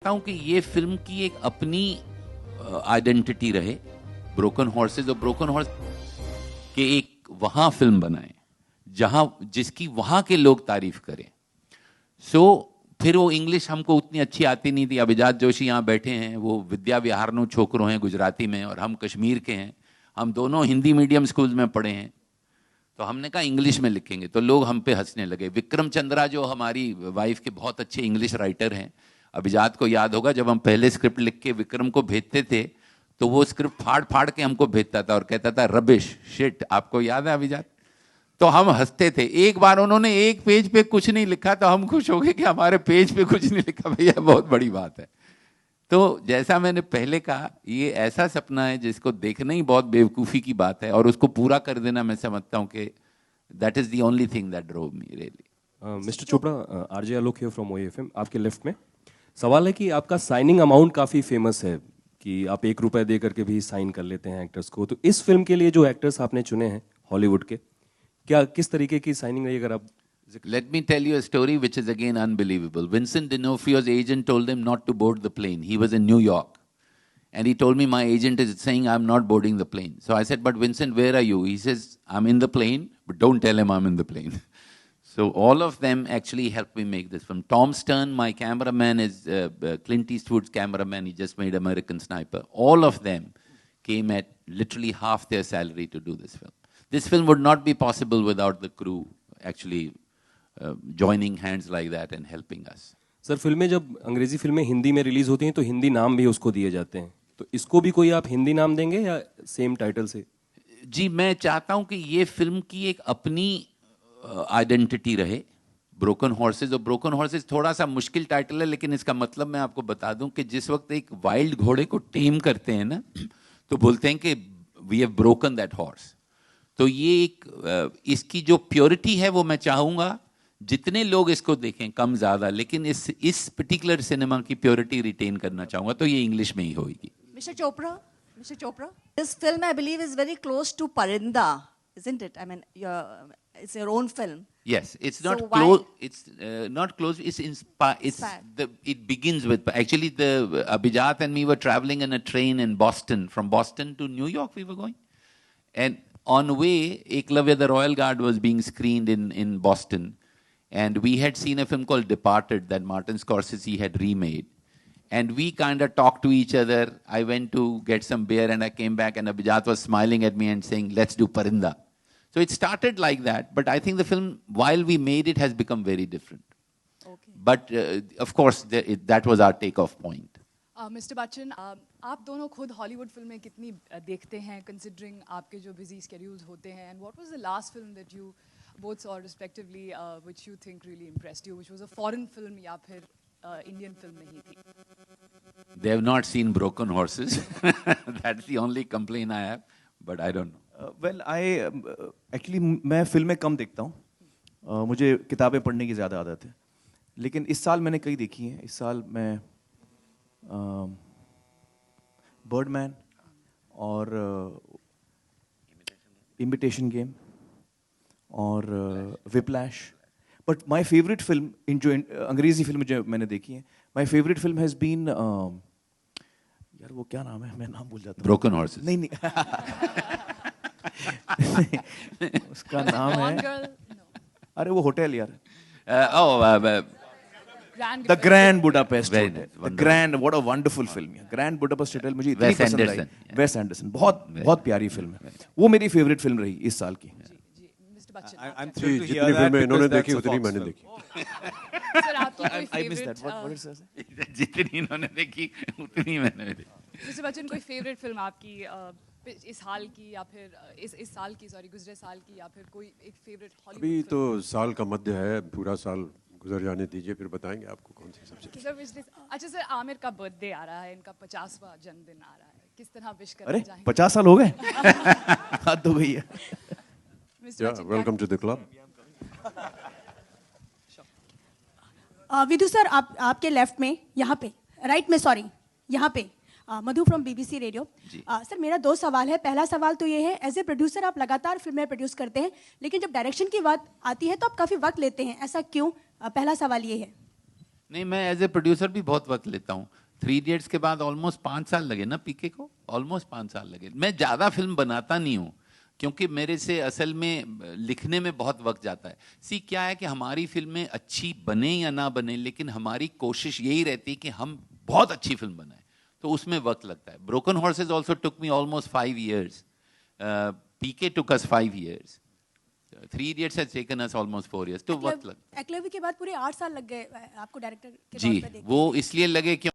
चाहता हूं कि ये फिल्म की एक अपनी आइडेंटिटी रहे, ब्रोकन हॉर्सेस, और ब्रोकन हॉर्स के एक वहां फिल्म बनाए जहां जिसकी वहां के लोग तारीफ करें। फिर वो इंग्लिश हमको उतनी अच्छी आती नहीं थी। अभिजात जोशी यहाँ बैठे हैं, वो विद्या विहारनु छोकरो हैं गुजराती में, और हम कश्मीर के हैं, हम दोनों हिंदी मीडियम स्कूल में पढ़े हैं। तो हमने कहा इंग्लिश में लिखेंगे, तो लोग हम पे हंसने लगे। विक्रम चंद्रा जो हमारी वाइफ के बहुत अच्छे इंग्लिश राइटर हैं, अभिजात को याद होगा जब हम पहले स्क्रिप्ट लिख के विक्रम को भेजते थे तो वो स्क्रिप्ट फाड़ फाड़ के हमको भेजता था और कहता था रबिश शिट। आपको याद है अभिजात? तो हम हंसते थे। एक बार उन्होंने एक पेज पे कुछ नहीं लिखा तो हम खुश हो गए कि हमारे पेज पे कुछ नहीं लिखा, भैया बहुत बड़ी बात है। तो जैसा मैंने पहले कहा, ये ऐसा सपना है जिसको देखना ही बहुत बेवकूफ़ी की बात है, और उसको पूरा कर देना मैं समझता हूँ कि that is the only thing that drove me really. Mister Chopra, RJ Alok here from OAFM, आपके लेफ्ट में सवाल है कि आपका साइनिंग अमाउंट काफ़ी फेमस है कि आप ₹1 दे करके भी साइन कर लेते हैं एक्टर्स को। तो इस फिल्म के लिए जो एक्टर्स आपने चुने हैं हॉलीवुड के, क्या किस तरीके की साइनिंग रही? अगर आप Let me tell you a story which is again unbelievable. Vincent D'Onofrio's agent told him not to board the plane. He was in New York. And he told me, my agent is saying I'm not boarding the plane. So I said, but Vincent, where are you? He says, I'm in the plane, but don't tell him I'm in the plane. So all of them actually helped me make this film. Tom Stern, my cameraman, is Clint Eastwood's cameraman. He just made American Sniper. All of them came at literally half their salary to do this film. This film would not be possible without the crew actually joining hands like that and helping us. Sir, फिल्में जब अंग्रेजी फिल्में हिंदी में release होती हैं तो हिंदी नाम भी उसको दिए जाते हैं, तो इसको भी कोई आप हिंदी नाम देंगे या सेम टाइटल से? जी, मैं चाहता हूं कि ये फिल्म की एक अपनी आइडेंटिटी रहे, ब्रोकन हॉर्सेस। और ब्रोकन हॉर्सेस थोड़ा सा मुश्किल टाइटल है, लेकिन इसका मतलब मैं आपको बता दूं कि जिस वक्त एक वाइल्ड घोड़े को टेम करते हैं ना, तो बोलते हैं कि we have broken that horse. तो ये एक इसकी जो प्योरिटी है वो मैं चाहूंगा जितने लोग इसको देखें, कम ज्यादा, लेकिन इस पर्टिकुलर सिनेमा की प्योरिटी रिटेन करना चाहूंगा, तो ये इंग्लिश में ही होगी। Mr. Chopra, this film I believe is very close to Parinda, isn't it? I mean, it's your own film. Yes, it's So not why- close. It's not close. It's inspired. It begins with actually the Abhijat and me were traveling in a train in Boston. From Boston to New York, we were going, and on way, Eklavya the Royal Guard was being screened in Boston. And we had seen a film called Departed that Martin Scorsese had remade. And we kind of talked to each other. I went to get some beer and I came back and Abhijat was smiling at me and saying, let's do Parinda. So it started like that. But I think the film, while we made it, has become very different. Okay. But of course, that was our takeoff point. Mister Bachchan, आप दोनों खुद Hollywood फिल्में कितनी देखते हैं, considering आपके जो busy schedules होते हैं? And what was the last film that you both saw respectively which you think really impressed you, which was a foreign film या फिर Indian film नहीं थी? They have not seen Broken Horses. That's the only complaint I have, but I don't know. Well, I actually मैं फिल्में कम देखता हूँ, मुझे किताबें पढ़ने की ज़्यादा आदत है, लेकिन इस साल मैंने कई देखी हैं। इस साल मैं बर्डमैन और इमिटेशन गेम और Whiplash, but my favourite film in जो अंग्रेजी फिल्म जो मैंने देखी है, my favourite film has been, यार वो क्या नाम है, मैं नाम भूल जाता हूँ। Broken Horses. नहीं उसका नाम है, अरे वो होटल यार, the grand Budapest hotel, the grand, what a wonderful film है ग्रैंड बुडापेस्ट होटल। मुझे इतनी पसंद आई, वेस एंडरसन, बहुत बहुत प्यारी फिल्म है, वो मेरी फेवरेट फिल्म रही इस साल की। जी, जितनी फिल्में इन्होंने देखी उतनी मैंने देखी। सर, आपकी कोई फेवरेट? जितनी इन्होंने देखी उतनी मैंने देखी। मिस्टर बच्चन, कोई फेवरेट फिल्म आपकी इस हाल की या फिर इस साल की, सॉरी गुजरे साल की, या फिर कोई एक फेवरेट हॉलीवुड? अभी तो साल का मध्य है, पूरा साल गुजर जाने दीजिए, फिर बताएंगे आपको कौन सी सबसे। अच्छा सर, आमिर का बर्थडे आ रहा है, इनका 50वां जन्मदिन आ रहा है, किस तरह विश करना अरे चाहेंगे? 50 साल हो गए, हाथ धो गई है। Welcome to the club. Vidu sir, आपके लेफ्ट में, यहाँ पे, राइट में, सॉरी, यहाँ पे, Madhu from BBC radio. Sir, मेरा 2 सवाल है। पहला सवाल तो ये है, एज ए प्रोड्यूसर आप लगातार फिल्में प्रोड्यूस करते हैं, लेकिन जब डायरेक्शन की बात आती है तो आप काफ़ी वक्त लेते हैं, ऐसा क्यों? पहला सवाल ये है। नहीं, मैं एज ए प्रोड्यूसर भी बहुत वक्त लेता हूँ। 3 इडियट्स के बाद ऑलमोस्ट 5 साल लगे ना पीके को, ऑलमोस्ट 5 साल लगे। मैं ज़्यादा फिल्म बनाता नहीं हूँ क्योंकि मेरे से असल में लिखने में बहुत वक्त जाता है। सी क्या है कि हमारी फिल्में अच्छी बने या ना बने, लेकिन हमारी कोशिश यही रहती है कि हम बहुत अच्छी फिल्म बनाएं, तो उसमें वक्त लगता है। Broken horse's also took me almost 5 years. PK took us 5 years. 3 Idiots has taken us almost 4 years. तो वक्त लग एकलव्य के बाद पूरे 8 साल लग गए आपको डायरेक्टर के जी, तौर पे वो इसलिए लगे कि